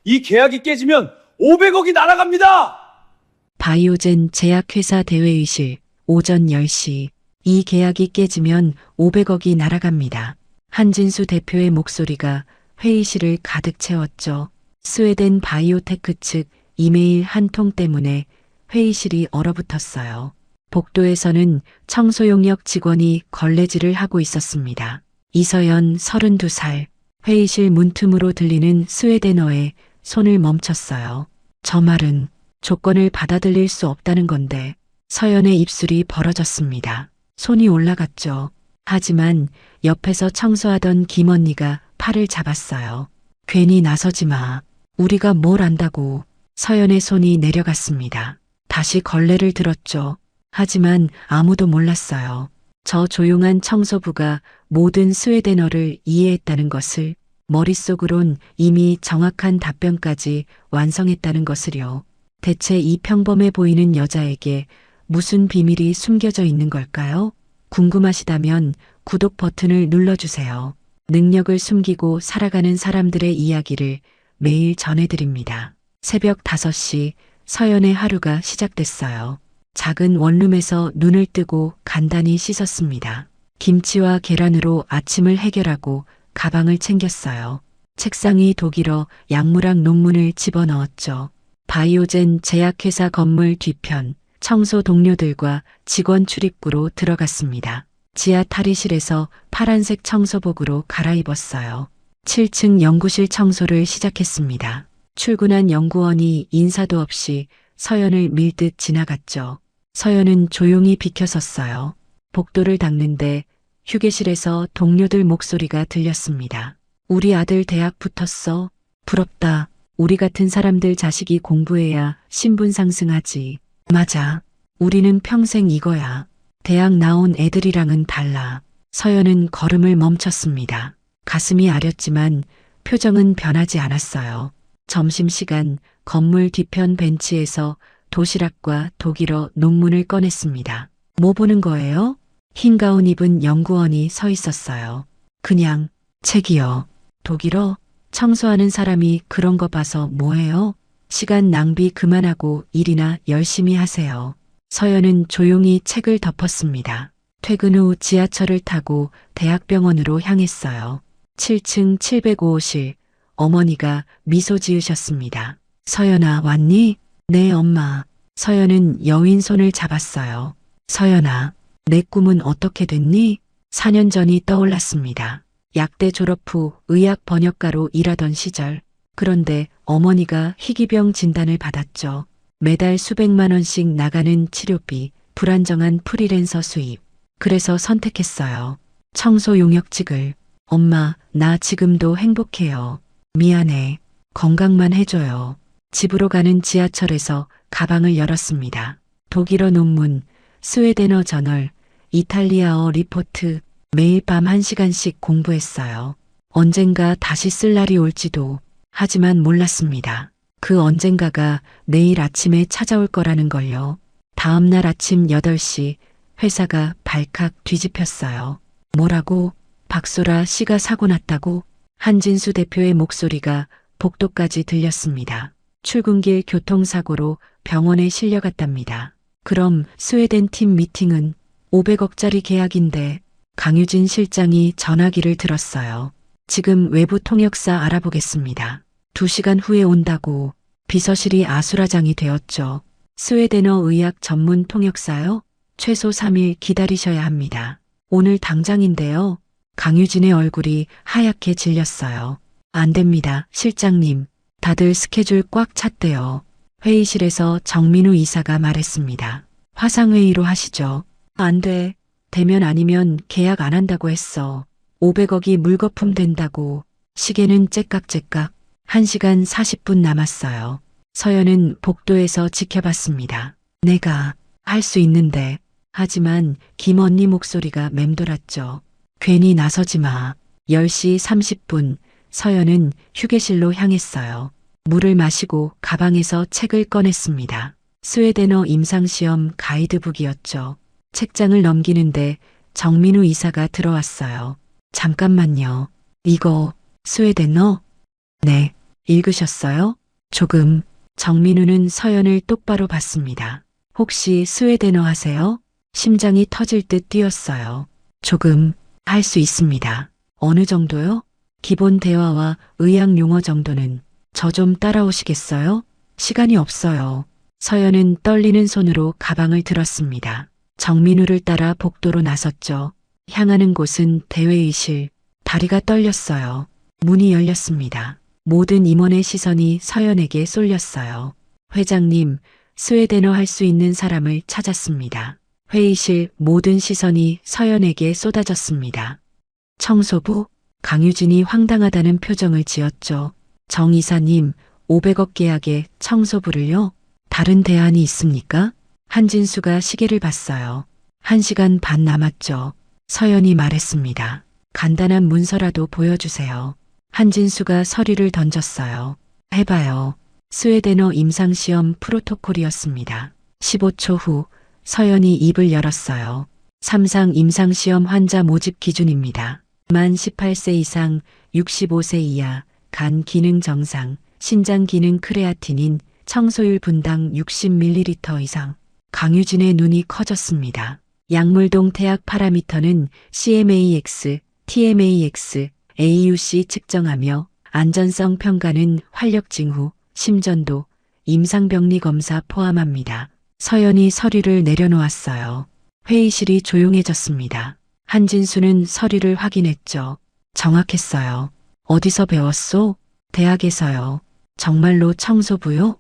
이 계약이 깨지면 500억이 날아갑니다! 바이오젠 제약회사 대회의실 오전 10시. 이 계약이 깨지면 500억이 날아갑니다. 한진수 대표의 목소리가 회의실을 가득 채웠죠. 스웨덴 바이오테크 측 이메일 한 통 때문에 회의실이 얼어붙었어요. 복도에서는 청소용역 직원이 걸레질을 하고 있었습니다. 이서연 32살. 회의실 문틈으로 들리는 스웨덴어에 손을 멈췄어요. 저 말은 조건을 받아들일 수 없다는 건데. 서연의 입술이 벌어졌습니다. 손이 올라갔죠. 하지만 옆에서 청소하던 김언니가 팔을 잡았어요. 괜히 나서지 마. 우리가 뭘 안다고. 서연의 손이 내려갔습니다. 다시 걸레를 들었죠. 하지만 아무도 몰랐어요. 저 조용한 청소부가 모든 스웨덴어를 이해했다는 것을, 머릿속으론 이미 정확한 답변까지 완성했다는 것을요. 대체 이 평범해 보이는 여자에게 무슨 비밀이 숨겨져 있는 걸까요? 궁금하시다면 구독 버튼을 눌러주세요. 능력을 숨기고 살아가는 사람들의 이야기를 매일 전해드립니다. 새벽 5시 서연의 하루가 시작됐어요. 작은 원룸에서 눈을 뜨고 간단히 씻었습니다. 김치와 계란으로 아침을 해결하고 가방을 챙겼어요. 책상이 독일어 약물학 논문을 집어넣었죠. 바이오젠 제약회사 건물 뒤편, 청소 동료들과 직원 출입구로 들어갔습니다. 지하 탈의실에서 파란색 청소복으로 갈아입었어요. 7층 연구실 청소를 시작했습니다. 출근한 연구원이 인사도 없이 서연을 밀듯 지나갔죠. 서연은 조용히 비켜섰어요. 복도를 닦는데 휴게실에서 동료들 목소리가 들렸습니다. 우리 아들 대학 붙었어. 부럽다. 우리 같은 사람들 자식이 공부해야 신분 상승하지. 맞아. 우리는 평생 이거야. 대학 나온 애들이랑은 달라. 서연은 걸음을 멈췄습니다. 가슴이 아렸지만 표정은 변하지 않았어요. 점심시간 건물 뒤편 벤치에서 도시락과 독일어 논문을 꺼냈습니다. 뭐 보는 거예요? 흰 가운 입은 연구원이 서 있었어요. 그냥 책이요. 독일어? 청소하는 사람이 그런 거 봐서 뭐해요? 시간 낭비 그만하고 일이나 열심히 하세요. 서연은 조용히 책을 덮었습니다. 퇴근 후 지하철을 타고 대학병원으로 향했어요. 7층 705호실. 어머니가 미소 지으셨습니다. 서연아, 왔니? 네, 엄마. 서연은 여인 손을 잡았어요. 서연아, 내 꿈은 어떻게 됐니? 4년 전이 떠올랐습니다. 약대 졸업 후 의학 번역가로 일하던 시절. 그런데 어머니가 희귀병 진단을 받았죠. 매달 수백만 원씩 나가는 치료비, 불안정한 프리랜서 수입. 그래서 선택했어요. 청소 용역직을. 엄마, 나 지금도 행복해요. 미안해. 건강만 해줘요. 집으로 가는 지하철에서 가방을 열었습니다. 독일어 논문, 스웨덴어 저널, 이탈리아어 리포트, 매일 밤 1시간씩 공부했어요. 언젠가 다시 쓸 날이 올지도. 하지만 몰랐습니다. 그 언젠가가 내일 아침에 찾아올 거라는 걸요. 다음 날 아침 8시 회사가 발칵 뒤집혔어요. 뭐라고? 박소라 씨가 사고 났다고? 한진수 대표의 목소리가 복도까지 들렸습니다. 출근길 교통사고로 병원에 실려갔답니다. 그럼 스웨덴 팀 미팅은 500억짜리 계약인데. 강유진 실장이 전화기를 들었어요. 지금 외부 통역사 알아보겠습니다. 2시간 후에 온다고. 비서실이 아수라장이 되었죠. 스웨덴어 의학 전문 통역사요? 최소 3일 기다리셔야 합니다. 오늘 당장인데요. 강유진의 얼굴이 하얗게 질렸어요. 안 됩니다, 실장님. 다들 스케줄 꽉 찼대요. 회의실에서 정민우 이사가 말했습니다. 화상회의로 하시죠. 안 돼. 되면 아니면 계약 안 한다고 했어. 500억이 물거품 된다고. 시계는 째깍째깍. 1시간 40분 남았어요. 서연은 복도에서 지켜봤습니다. 내가 할 수 있는데. 하지만 김 언니 목소리가 맴돌았죠. 괜히 나서지 마. 10시 30분 서연은 휴게실로 향했어요. 물을 마시고 가방에서 책을 꺼냈습니다. 스웨덴어 임상시험 가이드북이었죠. 책장을 넘기는데 정민우 이사가 들어왔어요. 잠깐만요. 이거 스웨덴어? 네. 읽으셨어요? 조금. 정민우는 서연을 똑바로 봤습니다. 혹시 스웨덴어 하세요? 심장이 터질 듯 뛰었어요. 조금. 할 수 있습니다. 어느 정도요? 기본 대화와 의학 용어 정도는. 저 좀 따라오시겠어요? 시간이 없어요. 서연은 떨리는 손으로 가방을 들었습니다. 정민우를 따라 복도로 나섰죠. 향하는 곳은 대회의실. 다리가 떨렸어요. 문이 열렸습니다. 모든 임원의 시선이 서연에게 쏠렸어요. 회장님, 스웨덴어 할 수 있는 사람을 찾았습니다. 회의실 모든 시선이 서연에게 쏟아졌습니다. 청소부? 강유진이 황당하다는 표정을 지었죠. 정 이사님, 500억 계약에 청소부를요? 다른 대안이 있습니까? 한진수가 시계를 봤어요. 1시간 반 남았죠. 서연이 말했습니다. 간단한 문서라도 보여주세요. 한진수가 서류를 던졌어요. 해봐요. 스웨덴어 임상시험 프로토콜이었습니다. 15초 후 서연이 입을 열었어요. 3상 임상시험 환자 모집 기준입니다. 만 18세 이상, 65세 이하, 간 기능 정상, 신장 기능 크레아틴인, 청소율 분당 60ml 이상. 강유진의 눈이 커졌습니다. 약물동 태약 파라미터는 CMAX, TMAX, AUC 측정하며 안전성 평가는 활력 징후, 심전도, 임상병리 검사 포함합니다. 서연이 서류를 내려놓았어요. 회의실이 조용해졌습니다. 한진수는 서류를 확인했죠. 정확했어요. 어디서 배웠소? 대학에서요. 정말로 청소부요?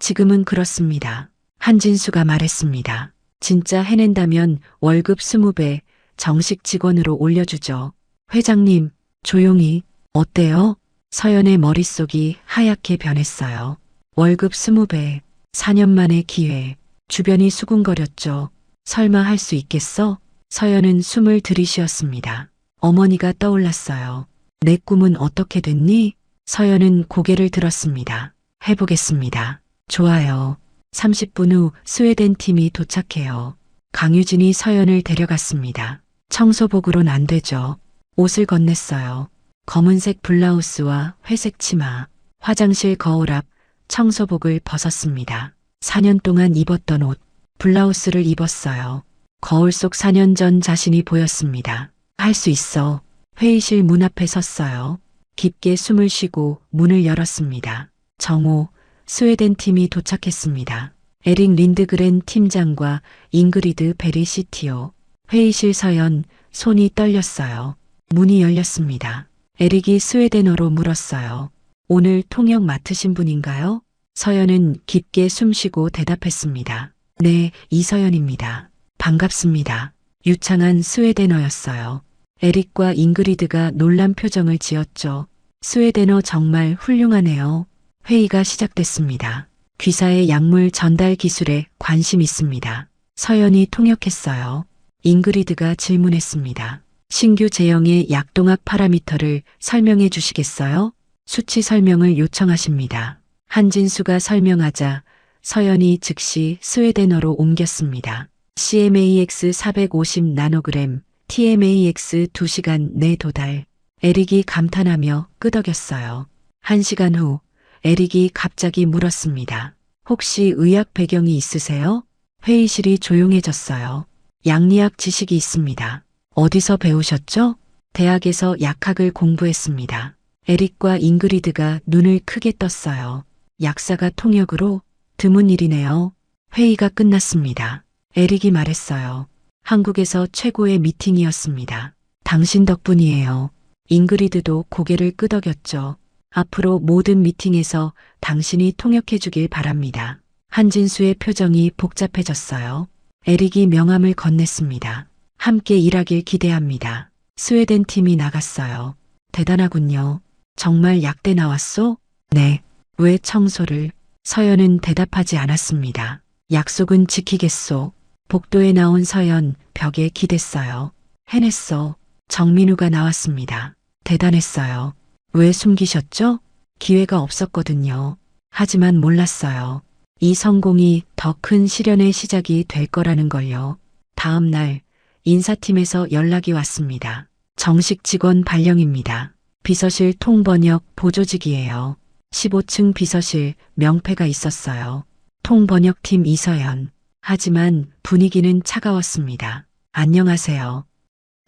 지금은 그렇습니다. 한진수가 말했습니다. 진짜 해낸다면 월급 20배 정식 직원으로 올려주죠. 회장님, 조용히. 어때요? 서연의 머릿속이 하얗게 변했어요. 월급 20배, 4년 만의 기회. 주변이 수군거렸죠. 설마 할 수 있겠어? 서연은 숨을 들이쉬었습니다. 어머니가 떠올랐어요. 내 꿈은 어떻게 됐니? 서연은 고개를 들었습니다. 해보겠습니다. 좋아요. 30분 후 스웨덴 팀이 도착해요. 강유진이 서연을 데려갔습니다. 청소복으론 안 되죠. 옷을 건넸어요. 검은색 블라우스와 회색 치마, 화장실 거울 앞 청소복을 벗었습니다. 4년 동안 입었던 옷, 블라우스를 입었어요. 거울 속 4년 전 자신이 보였습니다. 할 수 있어. 회의실 문 앞에 섰어요. 깊게 숨을 쉬고 문을 열었습니다. 정오, 스웨덴 팀이 도착했습니다. 에릭 린드그렌 팀장과 잉그리드 베리 CTO. 회의실 서연, 손이 떨렸어요. 문이 열렸습니다. 에릭이 스웨덴어로 물었어요. 오늘 통역 맡으신 분인가요? 서연은 깊게 숨쉬고 대답했습니다. 네, 이서연입니다. 반갑습니다. 유창한 스웨덴어였어요. 에릭과 잉그리드가 놀란 표정을 지었죠. 스웨덴어 정말 훌륭하네요. 회의가 시작됐습니다. 귀사의 약물 전달 기술에 관심 있습니다. 서연이 통역했어요. 잉그리드가 질문했습니다. 신규 제형의 약동학 파라미터를 설명해 주시겠어요? 수치 설명을 요청하십니다. 한진수가 설명하자 서연이 즉시 스웨덴어로 옮겼습니다. CMAX 450 나노그램, TMAX 2시간 내 도달. 에릭이 감탄하며 끄덕였어요. 1시간 후 에릭이 갑자기 물었습니다. 혹시 의학 배경이 있으세요? 회의실이 조용해졌어요. 약리학 지식이 있습니다. 어디서 배우셨죠? 대학에서 약학을 공부했습니다. 에릭과 잉그리드가 눈을 크게 떴어요. 약사가 통역으로? 드문 일이네요. 회의가 끝났습니다. 에릭이 말했어요. 한국에서 최고의 미팅이었습니다. 당신 덕분이에요. 잉그리드도 고개를 끄덕였죠. 앞으로 모든 미팅에서 당신이 통역해 주길 바랍니다. 한진수의 표정이 복잡해졌어요. 에릭이 명함을 건넸습니다. 함께 일하길 기대합니다. 스웨덴 팀이 나갔어요. 대단하군요. 정말 약대 나왔소? 네. 왜 청소를? 서연은 대답하지 않았습니다. 약속은 지키겠소. 복도에 나온 서연, 벽에 기댔어요. 해냈어. 정민우가 나왔습니다. 대단했어요. 왜 숨기셨죠? 기회가 없었거든요. 하지만 몰랐어요. 이 성공이 더 큰 시련의 시작이 될 거라는 걸요. 다음 날 인사팀에서 연락이 왔습니다. 정식 직원 발령입니다. 비서실 통번역 보조직이에요. 15층 비서실 명패가 있었어요. 통번역팀 이서연. 하지만 분위기는 차가웠습니다. 안녕하세요.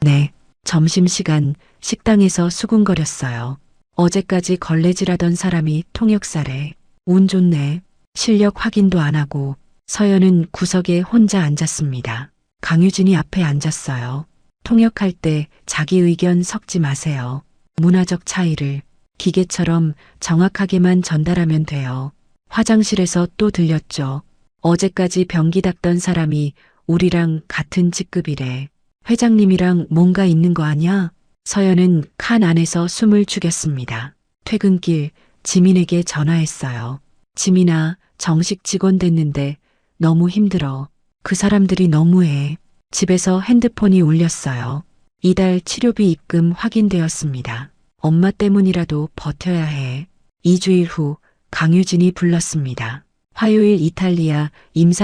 네. 점심시간 식당에서 수군거렸어요. 어제까지 걸레질하던 사람이 통역사래. 운 좋네. 실력 확인도 안 하고 서연은 구석에 혼자 앉았습니다. 강유진이 앞에 앉았어요. 통역할 때 자기 의견 섞지 마세요. 문화적 차이를 기계처럼 정확하게만 전달하면 돼요. 화장실에서 또 들렸죠. 어제까지 변기 닦던 사람이 우리랑 같은 직급이래. 회장님이랑 뭔가 있는 거 아냐? 서연은 칸 안에서 숨을 죽였습니다. 퇴근길 지민에게 전화했어요. 지민아, 정식 직원 됐는데 너무 힘들어. 그 사람들이 너무해. 집에서 핸드폰이 울렸어요. 이달 치료비 입금 확인되었습니다. 엄마 때문이라도 버텨야 해. 2주일 후 강유진이 불렀습니다. 화요일 이탈리아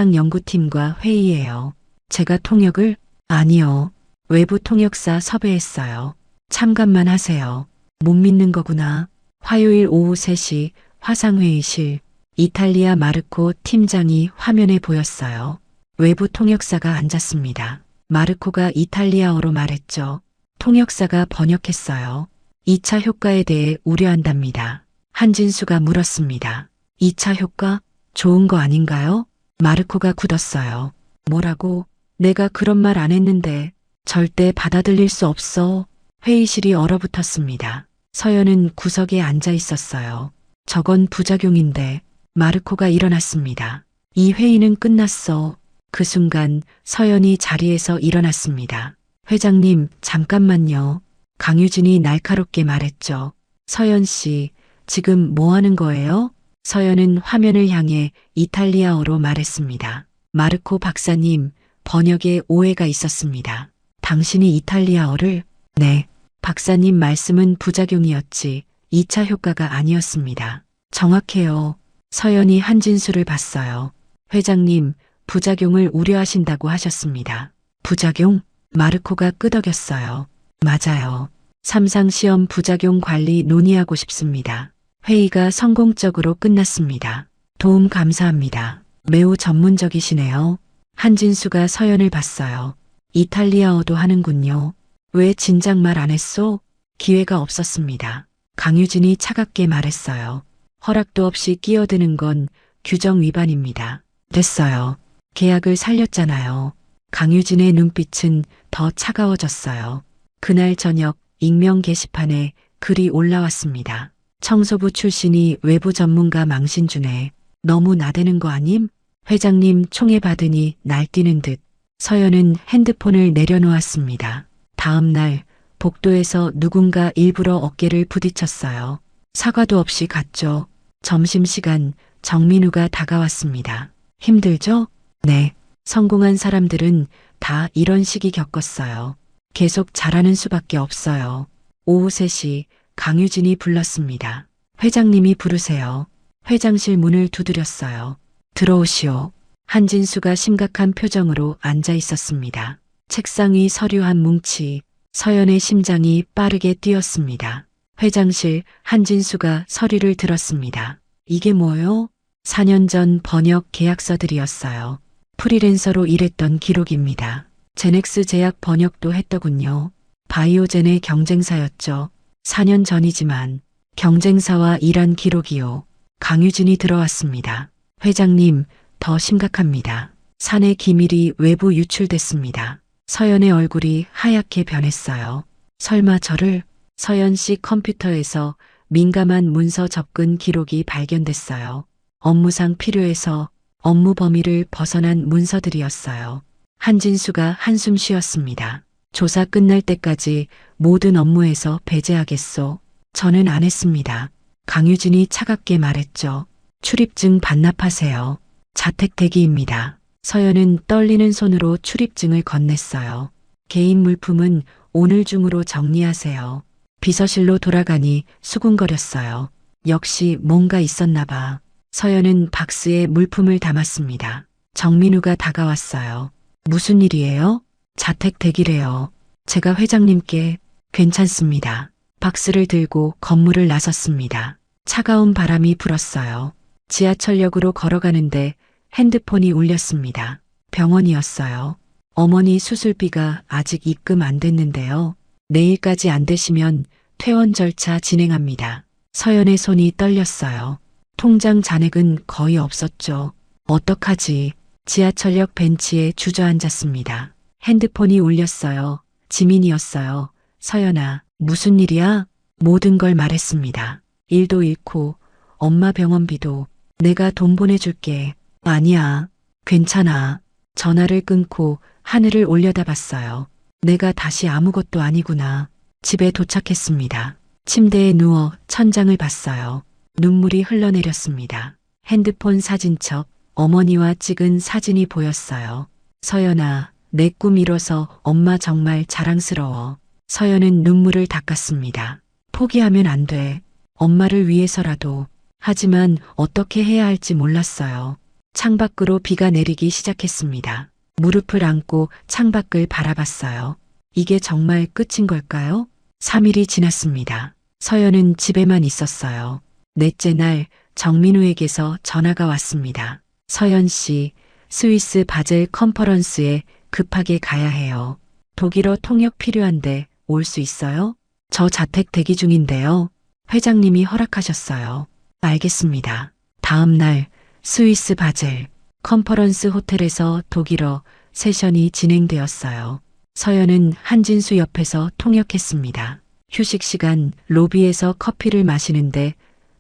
임상연구팀과 회의해요. 제가 통역을? 아니요. 외부 통역사 섭외했어요. 참관만 하세요. 못 믿는 거구나. 화요일 오후 3시 화상회의실. 이탈리아 마르코 팀장이 화면에 보였어요. 외부 통역사가 앉았습니다. 마르코가 이탈리아어로 말했죠. 통역사가 번역했어요. 2차 효과에 대해 우려한답니다. 한진수가 물었습니다. 2차 효과? 좋은 거 아닌가요? 마르코가 굳었어요. 뭐라고? 내가 그런 말 안 했는데 절대 받아들일 수 없어. 회의실이 얼어붙었습니다. 서연은 구석에 앉아 있었어요. 저건 부작용인데. 마르코가 일어났습니다. 이 회의는 끝났어. 그 순간 서연이 자리에서 일어났습니다. 회장님, 잠깐만요. 강유진이 날카롭게 말했죠. 서연 씨, 지금 뭐 하는 거예요? 서연은 화면을 향해 이탈리아어로 말했습니다. 마르코 박사님, 번역에 오해가 있었습니다. 당신이 이탈리아어를? 네. 박사님 말씀은 부작용이었지 2차 효과가 아니었습니다. 정확해요. 서연이 한진수를 봤어요. 회장님, 부작용을 우려하신다고 하셨습니다. 부작용? 마르코가 끄덕였어요. 맞아요. 삼상시험 부작용 관리 논의하고 싶습니다. 회의가 성공적으로 끝났습니다. 도움 감사합니다. 매우 전문적이시네요. 한진수가 서연을 봤어요. 이탈리아어도 하는군요. 왜 진작 말 안 했소? 기회가 없었습니다. 강유진이 차갑게 말했어요. 허락도 없이 끼어드는 건 규정 위반입니다. 됐어요. 계약을 살렸잖아요. 강유진의 눈빛은 더 차가워졌어요. 그날 저녁 익명 게시판에 글이 올라왔습니다. 청소부 출신이 외부 전문가 망신주네. 너무 나대는 거 아님? 회장님 총애 받으니 날뛰는 듯. 서연은 핸드폰을 내려놓았습니다. 다음 날 복도에서 누군가 일부러 어깨를 부딪혔어요. 사과도 없이 갔죠. 점심시간 정민우가 다가왔습니다. 힘들죠? 네. 성공한 사람들은 다 이런 시기 겪었어요. 계속 잘하는 수밖에 없어요. 오후 3시 강유진이 불렀습니다. 회장님이 부르세요. 회장실 문을 두드렸어요. 들어오시오. 한진수가 심각한 표정으로 앉아 있었습니다. 책상 위 서류 한 뭉치. 서연의 심장이 빠르게 뛰었습니다. 회장실 한진수가 서류를 들었습니다. 이게 뭐요? 4년 전 번역 계약서들이었어요. 프리랜서로 일했던 기록입니다. 제넥스 제약 번역도 했더군요. 바이오젠의 경쟁사였죠. 4년 전이지만 경쟁사와 일한 기록이요. 강유진이 들어왔습니다. 회장님, 더 심각합니다. 사내 기밀이 외부 유출됐습니다. 서연의 얼굴이 하얗게 변했어요. 설마 저를? 서연 씨 컴퓨터에서 민감한 문서 접근 기록이 발견됐어요. 업무상 필요해서 업무 범위를 벗어난 문서들이었어요. 한진수가 한숨 쉬었습니다. 조사 끝날 때까지 모든 업무에서 배제하겠소. 저는 안 했습니다. 강유진이 차갑게 말했죠. 출입증 반납하세요. 자택 대기입니다. 서연은 떨리는 손으로 출입증을 건넸어요. 개인 물품은 오늘 중으로 정리하세요. 비서실로 돌아가니 수군거렸어요. 역시 뭔가 있었나 봐. 서연은 박스에 물품을 담았습니다. 정민우가 다가왔어요. 무슨 일이에요? 자택 대기래요. 제가 회장님께 괜찮습니다. 박스를 들고 건물을 나섰습니다. 차가운 바람이 불었어요. 지하철역으로 걸어가는데 핸드폰이 울렸습니다. 병원이었어요. 어머니 수술비가 아직 입금 안 됐는데요. 내일까지 안 되시면 퇴원 절차 진행합니다. 서연의 손이 떨렸어요. 통장 잔액은 거의 없었죠. 어떡하지? 지하철역 벤치에 주저앉았습니다. 핸드폰이 울렸어요. 지민이었어요. 서연아, 무슨 일이야? 모든 걸 말했습니다. 일도 잃고 엄마 병원비도 내가 돈 보내줄게. 아니야. 괜찮아. 전화를 끊고 하늘을 올려다봤어요. 내가 다시 아무것도 아니구나. 집에 도착했습니다. 침대에 누워 천장을 봤어요. 눈물이 흘러내렸습니다. 핸드폰 사진첩, 어머니와 찍은 사진이 보였어요. 서연아, 내 꿈 이뤄서 엄마 정말 자랑스러워. 서연은 눈물을 닦았습니다. 포기하면 안 돼. 엄마를 위해서라도. 하지만 어떻게 해야 할지 몰랐어요. 창밖으로 비가 내리기 시작했습니다. 무릎을 안고 창밖을 바라봤어요. 이게 정말 끝인 걸까요? 3일이 지났습니다. 서연은 집에만 있었어요. 넷째 날 정민우에게서 전화가 왔습니다. 서연 씨, 스위스 바젤 컨퍼런스에 급하게 가야 해요. 독일어 통역 필요한데 올 수 있어요? 저 자택 대기 중인데요. 회장님이 허락하셨어요. 알겠습니다. 다음 날 스위스 바젤 컨퍼런스 호텔에서 독일어 세션이 진행되었어요. 서연은 한진수 옆에서 통역했습니다. 휴식 시간 로비에서 커피를 마시는데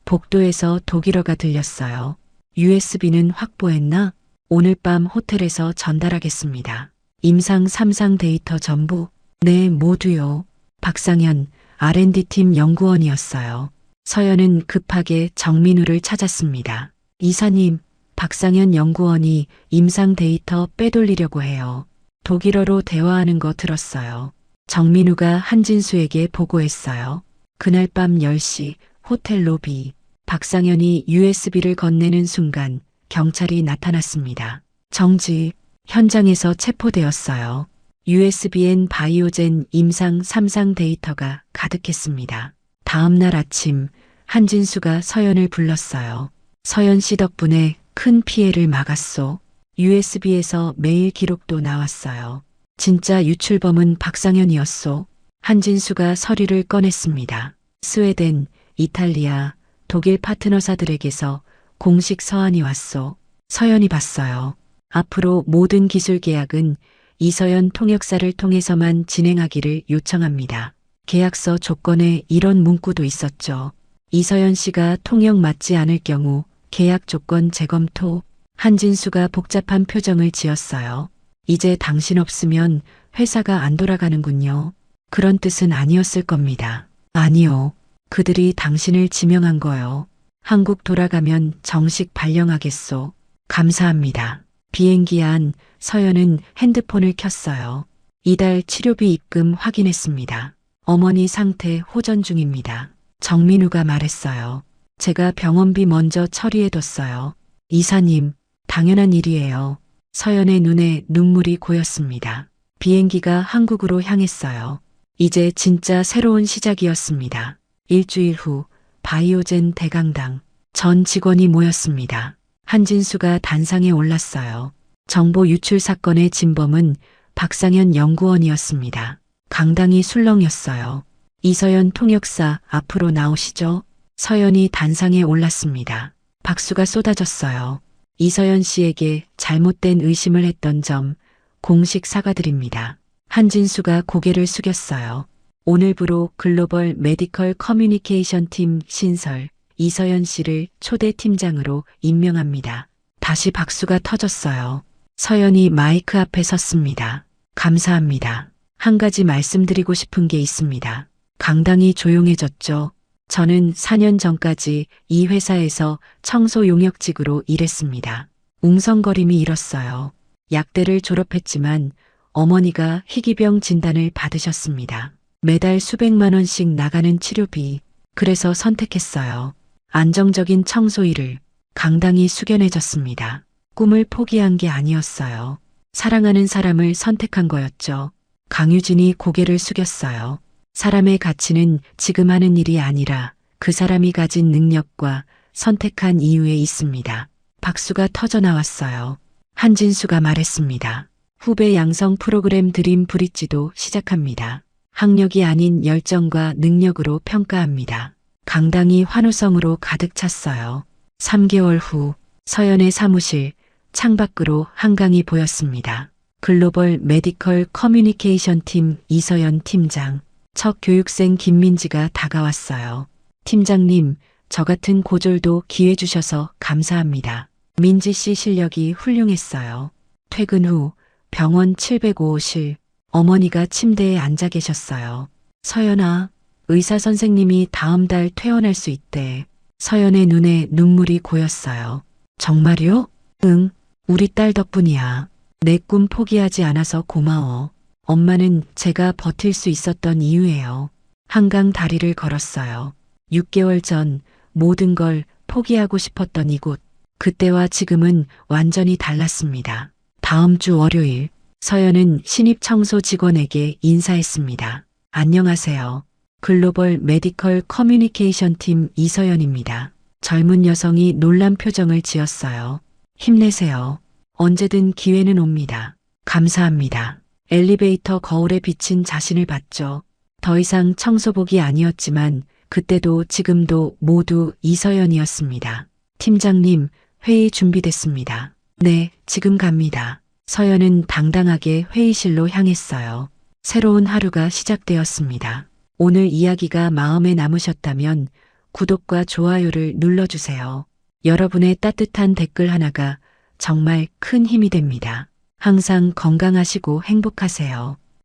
복도에서 독일어가 들렸어요. USB는 확보했나? 오늘 밤 호텔에서 전달하겠습니다. 임상 3상 데이터 전부? 네, 모두요. 박상현 R&D팀 연구원이었어요. 서연은 급하게 정민우를 찾았습니다. 이사님, 박상현 연구원이 임상 데이터 빼돌리려고 해요. 독일어로 대화하는 거 들었어요. 정민우가 한진수에게 보고했어요. 그날 밤 10시 호텔 로비. 박상현이 USB를 건네는 순간 경찰이 나타났습니다. 정지. 현장에서 체포되었어요. USB엔 바이오젠 임상 3상 데이터가 가득했습니다. 다음 날 아침 한진수가 서연을 불렀어요. 서연 씨 덕분에 큰 피해를 막았소. USB에서 메일 기록도 나왔어요. 진짜 유출범은 박상현이었소. 한진수가 서류를 꺼냈습니다. 스웨덴, 이탈리아, 독일 파트너사들에게서 공식 서한이 왔소. 서연이 봤어요. 앞으로 모든 기술 계약은 이서연 통역사를 통해서만 진행하기를 요청합니다. 계약서 조건에 이런 문구도 있었죠. 이서연 씨가 통역 맞지 않을 경우 계약 조건 재검토. 한진수가 복잡한 표정을 지었어요. 이제 당신 없으면 회사가 안 돌아가는군요. 그런 뜻은 아니었을 겁니다. 아니요. 그들이 당신을 지명한 거요. 한국 돌아가면 정식 발령하겠소. 감사합니다. 비행기 안 서연은 핸드폰을 켰어요. 이달 치료비 입금 확인했습니다. 어머니 상태 호전 중입니다. 정민우가 말했어요. 제가 병원비 먼저 처리해뒀어요. 이사님, 당연한 일이에요. 서연의 눈에 눈물이 고였습니다. 비행기가 한국으로 향했어요. 이제 진짜 새로운 시작이었습니다. 일주일 후 바이오젠 대강당 전 직원이 모였습니다. 한진수가 단상에 올랐어요. 정보 유출 사건의 진범은 박상현 연구원이었습니다. 강당이 술렁였어요. 이서연 통역사 앞으로 나오시죠. 서연이 단상에 올랐습니다. 박수가 쏟아졌어요. 이서연 씨에게 잘못된 의심을 했던 점 공식 사과드립니다. 한진수가 고개를 숙였어요. 오늘부로 글로벌 메디컬 커뮤니케이션 팀 신설 이서연 씨를 초대 팀장으로 임명합니다. 다시 박수가 터졌어요. 서연이 마이크 앞에 섰습니다. 감사합니다. 한 가지 말씀드리고 싶은 게 있습니다. 강당이 조용해졌죠. 저는 4년 전까지 이 회사에서 청소 용역직으로 일했습니다. 웅성거림이 일었어요. 약대를 졸업했지만 어머니가 희귀병 진단을 받으셨습니다. 매달 수백만 원씩 나가는 치료비. 그래서 선택했어요. 안정적인 청소 일을. 강당이 숙연해졌습니다. 꿈을 포기한 게 아니었어요. 사랑하는 사람을 선택한 거였죠. 강유진이 고개를 숙였어요. 사람의 가치는 지금 하는 일이 아니라 그 사람이 가진 능력과 선택한 이유에 있습니다. 박수가 터져 나왔어요. 한진수가 말했습니다. 후배 양성 프로그램 드림 브릿지도 시작합니다. 학력이 아닌 열정과 능력으로 평가합니다. 강당이 환호성으로 가득 찼어요. 3개월 후 서연의 사무실 창밖으로 한강이 보였습니다. 글로벌 메디컬 커뮤니케이션 팀 이서연 팀장, 첫 교육생 김민지가 다가왔어요. 팀장님, 저 같은 고졸도 기회 주셔서 감사합니다. 민지 씨 실력이 훌륭했어요. 퇴근 후 병원 705실 어머니가 침대에 앉아 계셨어요. 서연아, 의사 선생님이 다음 달 퇴원할 수 있대. 서연의 눈에 눈물이 고였어요. 정말요? 응, 우리 딸 덕분이야. 내 꿈 포기하지 않아서 고마워. 엄마는 제가 버틸 수 있었던 이유예요. 한강 다리를 걸었어요. 6개월 전 모든 걸 포기하고 싶었던 이곳. 그때와 지금은 완전히 달랐습니다. 다음 주 월요일, 서연은 신입 청소 직원에게 인사했습니다. 안녕하세요. 글로벌 메디컬 커뮤니케이션 팀 이서연입니다. 젊은 여성이 놀란 표정을 지었어요. 힘내세요. 언제든 기회는 옵니다. 감사합니다. 엘리베이터 거울에 비친 자신을 봤죠. 더 이상 청소복이 아니었지만 그때도 지금도 모두 이서연이었습니다. 팀장님, 회의 준비됐습니다. 네, 지금 갑니다. 서연은 당당하게 회의실로 향했어요. 새로운 하루가 시작되었습니다. 오늘 이야기가 마음에 남으셨다면 구독과 좋아요를 눌러주세요. 여러분의 따뜻한 댓글 하나가 정말 큰 힘이 됩니다. 항상 건강하시고 행복하세요.